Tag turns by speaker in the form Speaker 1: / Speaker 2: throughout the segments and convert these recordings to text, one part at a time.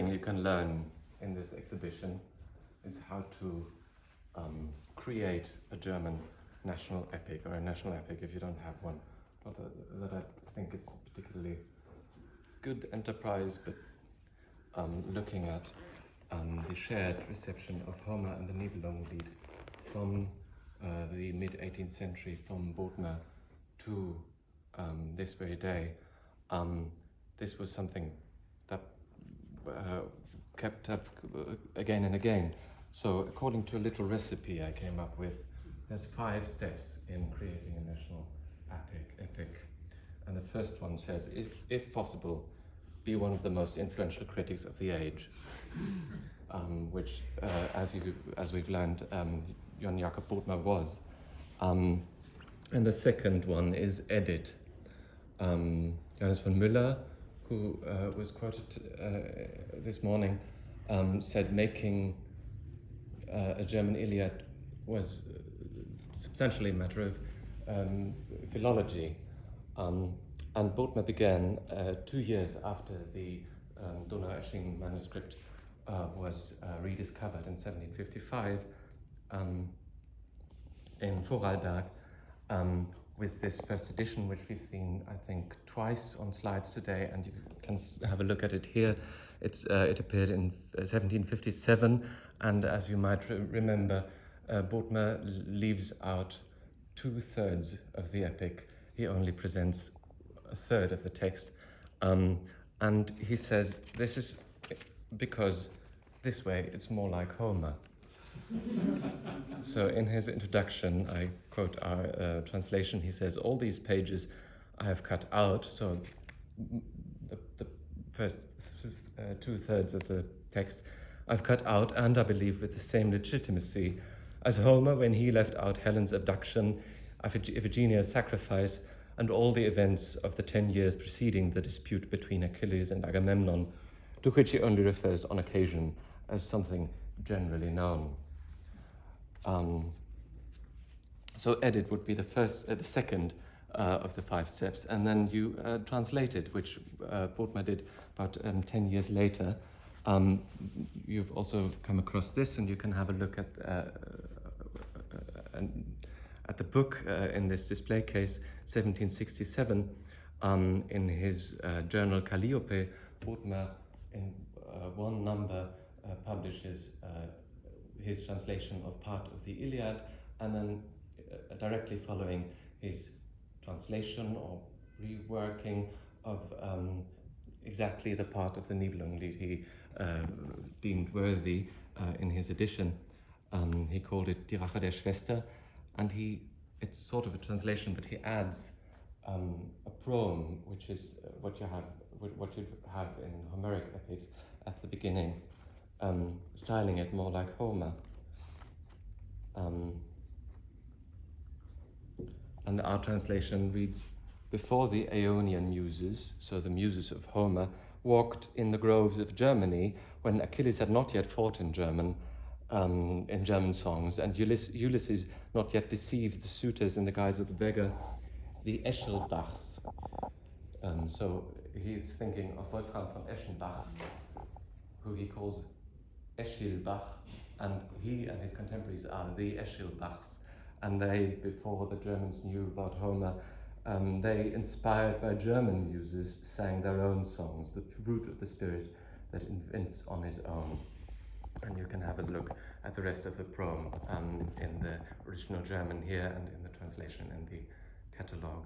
Speaker 1: thing you can learn in this exhibition is how to create a German national epic, or a national epic if you don't have one. Not that I think it's a particularly good enterprise, but looking at the shared reception of Homer and the Nibelungenlied from the mid-18th century, from Bodmer to this very day, this was something that kept up again and again. So according to a little recipe I came up with, there's 5 steps in creating a national epic. And the first one says, if possible, be one of the most influential critics of the age, which, as we've learned, Johann Jakob Bodmer was. And the second one is edit. Johannes von Müller, who was quoted this morning, said making a German Iliad was substantially a matter of philology. And Bodmer began 2 years after the Donaueschingen manuscript was rediscovered in 1755 in Vorarlberg, with this first edition, which we've seen, I think, twice on slides today, and you can have a look at it here. It appeared in 1757, and as you might remember, Bodmer leaves out 2/3 of the epic. He only presents 1/3 of the text, and he says this is because this way it's more like Homer. So in his introduction, I quote our translation, he says, all these pages I have cut out, so the first 2/3 of the text I've cut out, and I believe with the same legitimacy as Homer when he left out Helen's abduction, Iphigenia's sacrifice, and all the events of the 10 years preceding the dispute between Achilles and Agamemnon, to which he only refers on occasion as something generally known. So edit would be the second of the 5 steps, and then you translate it, which Bodmer did about 10 years later. You've also come across this, and you can have a look at the book in this display case, 1767. In his journal Calliope, Bodmer in one number publishes his translation of part of the Iliad, and then directly following his translation or reworking of exactly the part of the Nibelungenlied he deemed worthy in his edition. He called it Die Rache der Schwester, and it's sort of a translation, but he adds a proem, which is what you have in Homeric epics at the beginning, styling it more like Homer. And our translation reads, before the Aeonian muses, so the muses of Homer, walked in the groves of Germany when Achilles had not yet fought in German songs, and Ulysses not yet deceived the suitors in the guise of the beggar, the Eschelbachs. So he's thinking of Wolfram von Eschenbach, who he calls Eschilbach, and he and his contemporaries are the Eschilbachs. And they, before the Germans knew about Homer, they, inspired by German muses, sang their own songs, the fruit of the spirit that invents on his own. And you can have a look at the rest of the proem in the original German here and in the translation in the catalogue.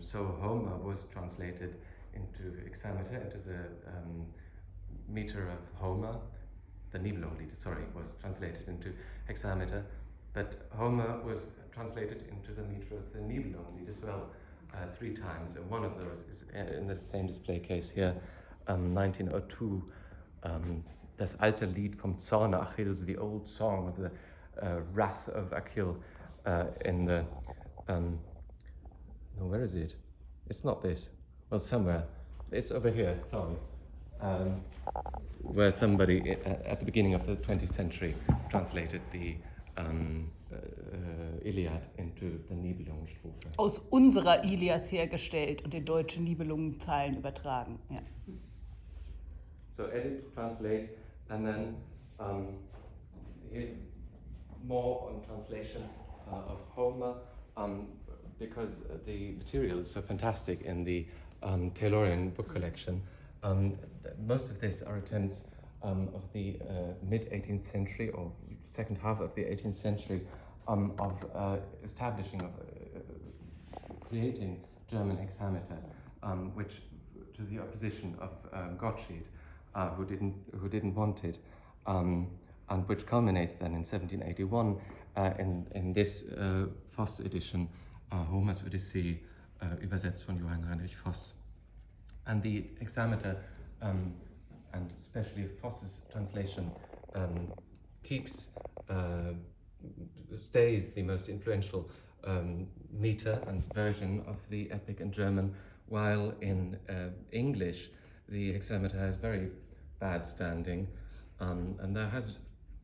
Speaker 1: So Homer was translated into hexameter, into the meter of Homer. The Nibelungenlied, was translated into hexameter, but Homer was translated into the meter of the Nibelungenlied as well 3 times, and one of those is in the same display case here, 1902. Das alte Lied vom Zorne Achilles, the old song of the wrath of Achilles, in the no, where is it? It's not this. Well, somewhere. It's over here, sorry. Where somebody at the beginning of the 20th century translated the Iliad into the Nibelungenstrophe.
Speaker 2: Aus unserer Ilias hergestellt und in deutsche Nibelungenzeilen übertragen. Ja.
Speaker 1: So edit, translate, and then here's more on translation of Homer, because the material is so fantastic in the Taylorian book collection. Most of this are attempts of the mid-18th century or second half of the 18th century of establishing, of creating German hexameter, which to the opposition of Gottsched, who didn't want it, and which culminates then in 1781 in this Voss edition, Homers Odyssee, übersetzt von Johann Heinrich Voss. And the hexameter, and especially Voss's translation, stays the most influential meter and version of the epic in German, while in English the hexameter has very bad standing, and there has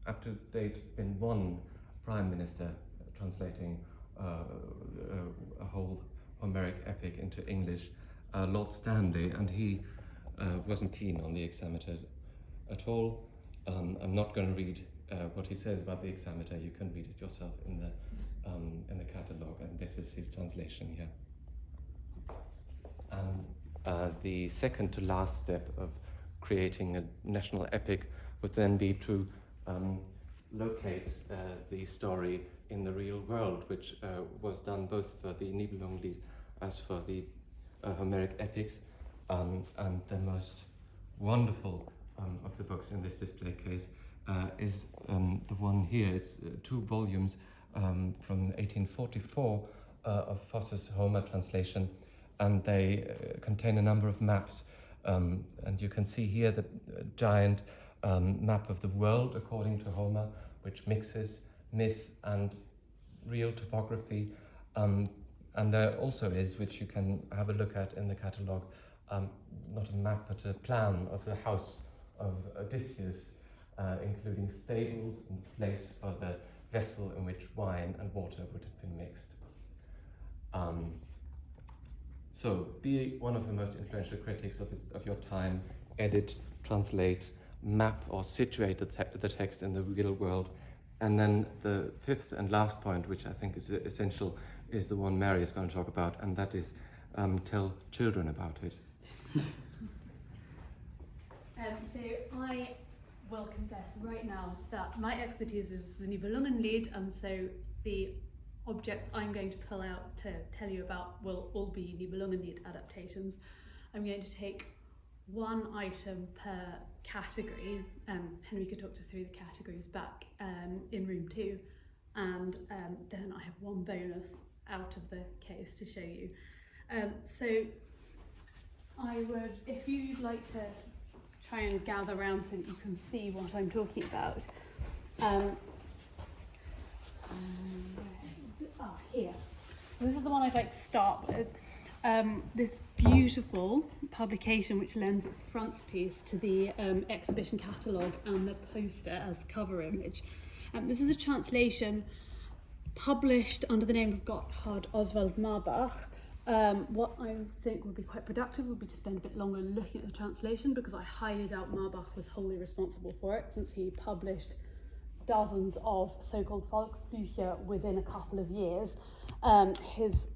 Speaker 1: up to date been one prime minister translating a whole Homeric epic into English, Lord Stanley, and he wasn't keen on the hexameters at all. I'm not going to read what he says about the hexameter. You can read it yourself in the catalogue, and this is his translation here. And the second to last step of creating a national epic would then be to locate the story in the real world, which was done both for the Nibelungenlied as for the Homeric epics, and the most wonderful of the books in this display case is the one here. It's 2 volumes from 1844 of Voss's Homer translation, and they contain a number of maps, and you can see here the giant map of the world according to Homer, which mixes myth and real topography, and there also is, which you can have a look at in the catalogue, not a map but a plan of the house of Odysseus, including stables and place for the vessel in which wine and water would have been mixed. So be one of the most influential critics of your time, edit, translate, map or situate the text in the real world. And then the fifth and last point, which I think is essential, is the one Mary is going to talk about, and that is tell children about it.
Speaker 2: So I will confess right now that my expertise is the Nibelungenlied, and so the objects I'm going to pull out to tell you about will all be Nibelungenlied adaptations. I'm going to take one item per category. Henrika talked us through the categories back in room 2, and then I have one bonus out of the case to show you. So I would, if you'd like to try and gather around so that you can see what I'm talking about. Here. So this is the one I'd like to start with. This beautiful publication which lends its frontispiece to the exhibition catalogue and the poster as the cover image. This is a translation published under the name of Gotthard Oswald Marbach. What I think would be quite productive would be to spend a bit longer looking at the translation, because I highly doubt Marbach was wholly responsible for it, since he published dozens of so-called Volksbücher within a couple of years. His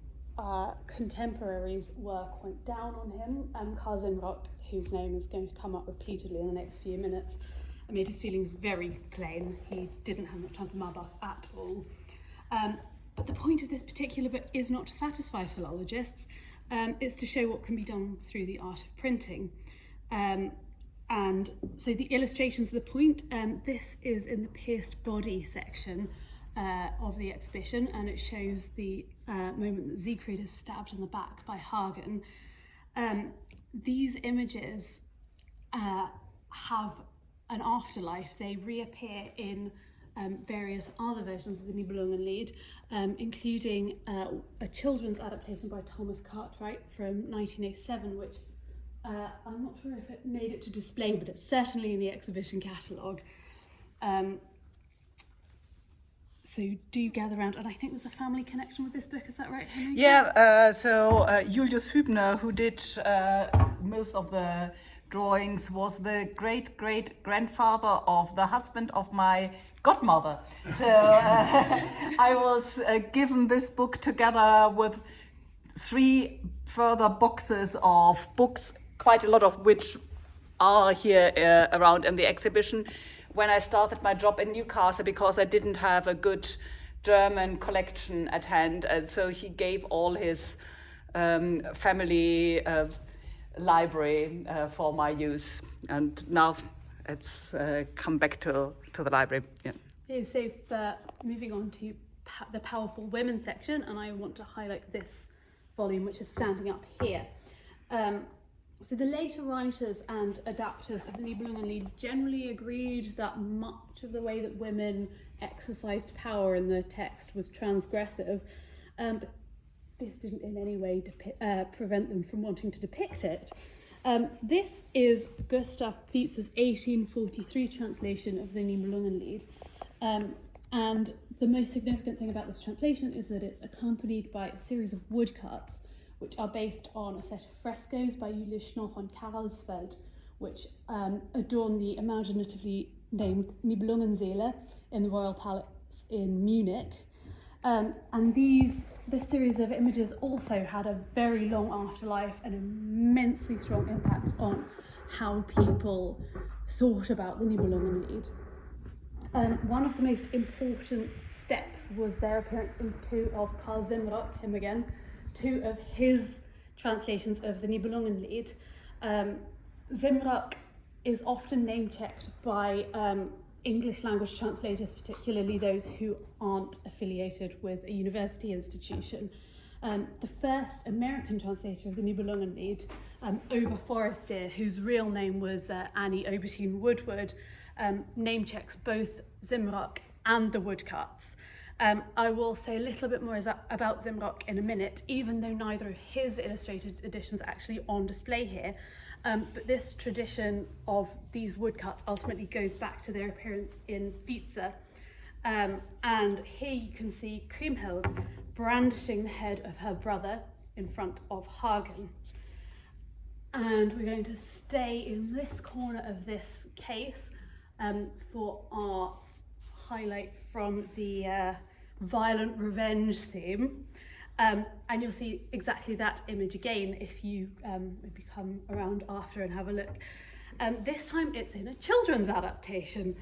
Speaker 2: contemporaries were quite down on him. Kazimrot, whose name is going to come up repeatedly in the next few minutes, made his feelings very plain. He didn't have much time for Marbach at all. But the point of this particular book is not to satisfy philologists, it's to show what can be done through the art of printing. And so the illustrations are the point. This is in the pierced body section of the exhibition, and it shows the moment that Siegfried is stabbed in the back by Hagen. These images have an afterlife. They reappear in various other versions of the Nibelungenlied, including a children's adaptation by Thomas Cartwright from 1907, which I'm not sure if it made it to display, but it's certainly in the exhibition catalogue. So do gather around, and I think there's a family connection with this book, is that right, Henry?
Speaker 3: Yeah, so Julius Hübner, who did most of the drawings was the great-great-grandfather of the husband of my godmother. So I was given this book together with 3 further boxes of books, quite a lot of which are here around in the exhibition, when I started my job in Newcastle, because I didn't have a good German collection at hand, and so he gave all his family library for my use, and now it's come back to the library. Yeah.
Speaker 2: Okay, so for moving on to the powerful women section, and I want to highlight this volume which is standing up here. So the later writers and adapters of the Nibelungenlied generally agreed that much of the way that women exercised power in the text was transgressive, but this didn't in any way prevent them from wanting to depict it. So this is Gustav Pietz's 1843 translation of the Nibelungenlied, and the most significant thing about this translation is that it's accompanied by a series of woodcuts which are based on a set of frescoes by Julius Schnoff on Karlsfeld, which adorn the imaginatively named Nibelungenseele in the Royal Palace in Munich. And this series of images also had a very long afterlife and immensely strong impact on how people thought about the Nibelungenlied. One of the most important steps was their appearance in 2 of Karl Zimrock, him again, 2 of his translations of the Nibelungenlied. Zimrock is often name-checked by English language translators, particularly those who aren't affiliated with a university institution. The first American translator of the Nibelungenlied, Ober Forestier, whose real name was Annie Obertine Woodward, name-checks both Zimrock and the woodcuts. I will say a little bit more about Zimrock in a minute, even though neither of his illustrated editions are actually on display here. But this tradition of these woodcuts ultimately goes back to their appearance in Wietze. And here you can see Kriemhild brandishing the head of her brother in front of Hagen. And we're going to stay in this corner of this case for our highlight from the violent revenge theme. And you'll see exactly that image again if you maybe come around after and have a look. This time it's in a children's adaptation,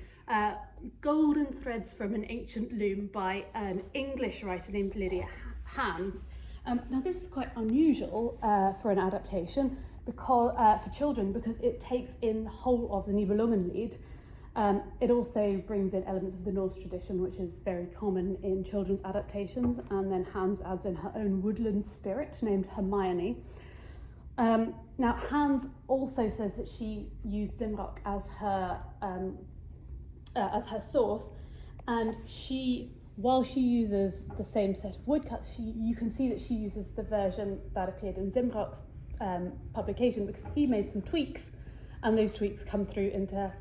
Speaker 2: Golden Threads from an Ancient Loom by an English writer named Lydia Hans. Now this is quite unusual for an adaptation because, for children, because it takes in the whole of the Nibelungenlied. It also brings in elements of the Norse tradition, which is very common in children's adaptations, and then Hans adds in her own woodland spirit named Hermione. Now Hans also says that she used Zimrock as her source, and while she uses the same set of woodcuts, you can see that she uses the version that appeared in Zimrock's publication, because he made some tweaks, and those tweaks come through into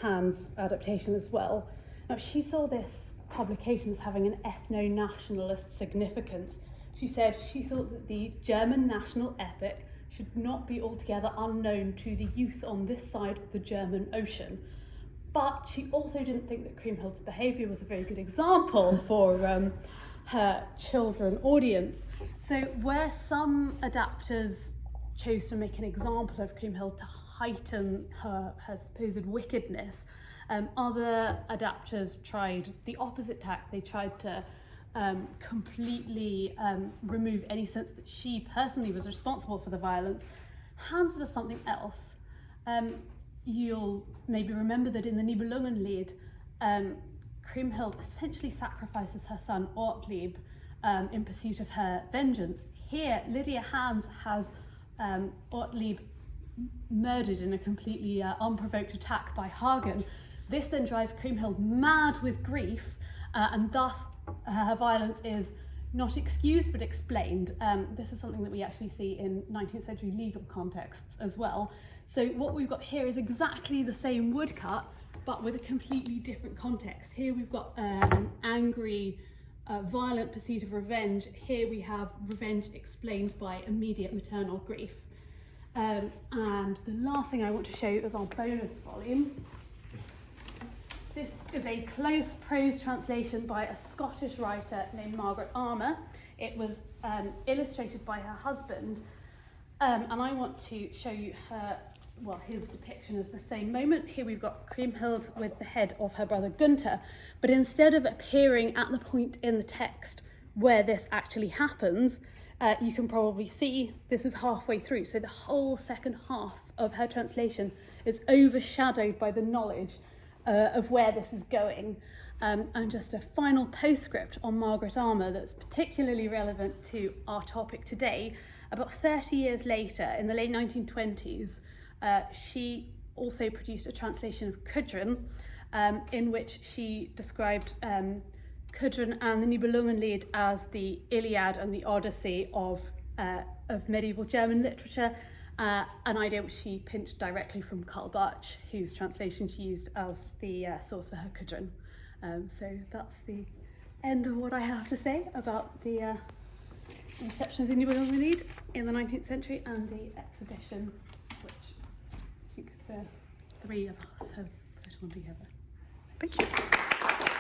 Speaker 2: Hans' adaptation as well. Now she saw this publication as having an ethno-nationalist significance. She said she thought that the German national epic should not be altogether unknown to the youth on this side of the German Ocean. But she also didn't think that Kriemhild's behaviour was a very good example for her children audience. So where some adapters chose to make an example of Kriemhild to heighten her supposed wickedness, other adapters tried the opposite tack. They tried to completely remove any sense that she personally was responsible for the violence. Hans does something else. You'll maybe remember that in the Nibelungenlied, Kriemhild essentially sacrifices her son Ortlieb in pursuit of her vengeance. Here, Lydia Hans has Ortlieb murdered in a completely unprovoked attack by Hagen. This then drives Kriemhild mad with grief, and thus her violence is not excused but explained. This is something that we actually see in 19th century legal contexts as well. So what we've got here is exactly the same woodcut, but with a completely different context. Here we've got an angry, violent pursuit of revenge. Here we have revenge explained by immediate maternal grief. And the last thing I want to show you is our bonus volume. This is a close prose translation by a Scottish writer named Margaret Armour. It was illustrated by her husband, and I want to show you his depiction of the same moment. Here we've got Kriemhild with the head of her brother Gunther, but instead of appearing at the point in the text where this actually happens, you can probably see this is halfway through, so the whole second half of her translation is overshadowed by the knowledge of where this is going. And just a final postscript on Margaret Armour that's particularly relevant to our topic today. About 30 years later, in the late 1920s, she also produced a translation of Cudrin, in which she described Cudrin and the Nibelungenlied as the Iliad and the Odyssey of medieval German literature, an idea which she pinched directly from Karl Barth, whose translation she used as the source for her Cudrin. So that's the end of what I have to say about the reception of the Nibelungenlied in the 19th century and the exhibition, which I think the three of us have put on together.
Speaker 3: Thank you.